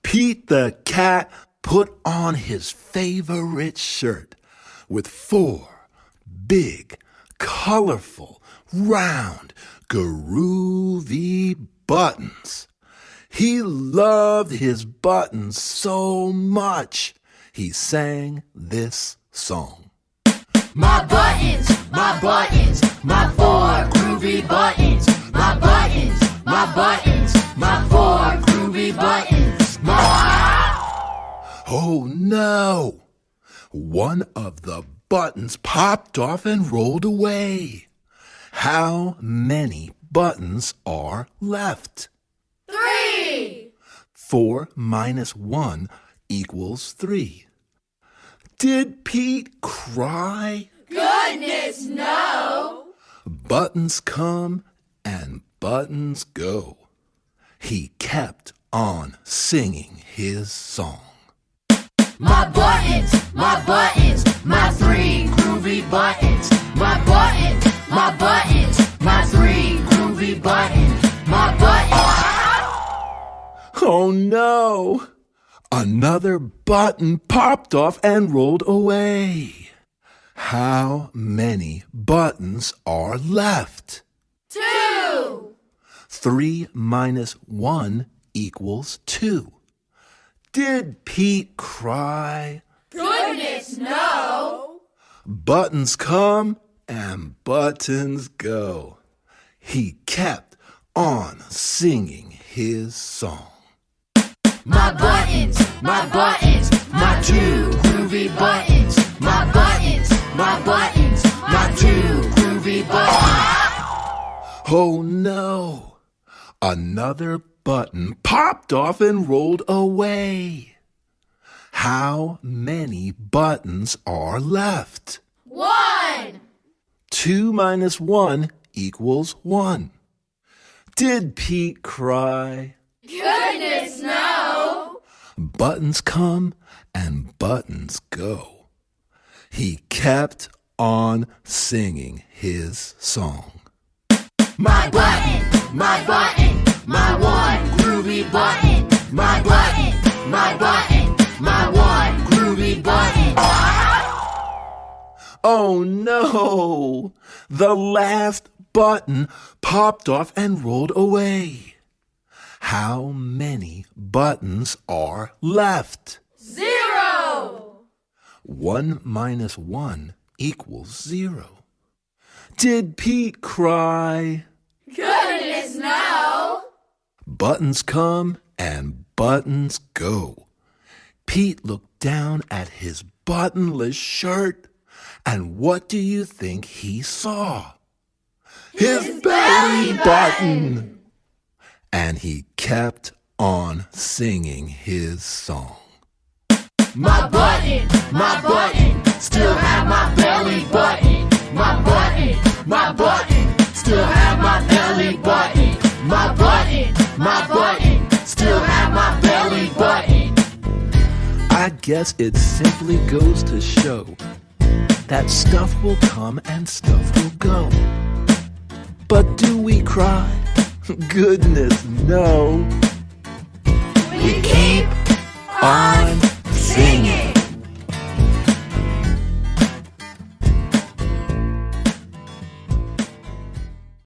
Pete the cat put on his favorite shirt with 4 big, colorful, round, groovy buttons. He loved his buttons so much, he sang this song. My buttons, my 4 groovy buttons. My buttons, my 4 groovy buttons. Oh no! One of the buttons popped off and rolled away. How many buttons are left? 3. 4 minus 1 equals 3. Did Pete cry? Goodness, no! Buttons come and buttons go. He kept on singing his song. My buttons, my 3 groovy buttons. My buttons, my 3 groovy buttons. My buttons. Oh no! Another button popped off and rolled away. How many buttons are left? 2. 3 minus 1 equals 2. Did Pete cry? Goodness, no! Buttons come and buttons go. He kept on singing his song. My buttons, my 2 groovy buttons. My buttons, my 2 groovy buttons. Oh no! Another button popped off and rolled away. How many buttons are left? 1. 2 minus 1 equals 1. Did Pete cry? Goodness, no! Buttons come and buttons go. He kept on singing his song. My button, my 1 groovy button. My button, my 1 groovy button. Oh no! The last button popped off and rolled away. How many buttons are left? 0. 1 minus 1 equals 0. Did Pete cry? Goodness, no! Buttons come and buttons go. Pete looked down at his buttonless shirt, and what do you think he saw? His belly button! And he kept on singing his song. My button, still have my belly button. My button, still have my belly button. My button, still have my belly button. I guess it simply goes to show that stuff will come and stuff will go. But do we cry? Goodness, no. We keep on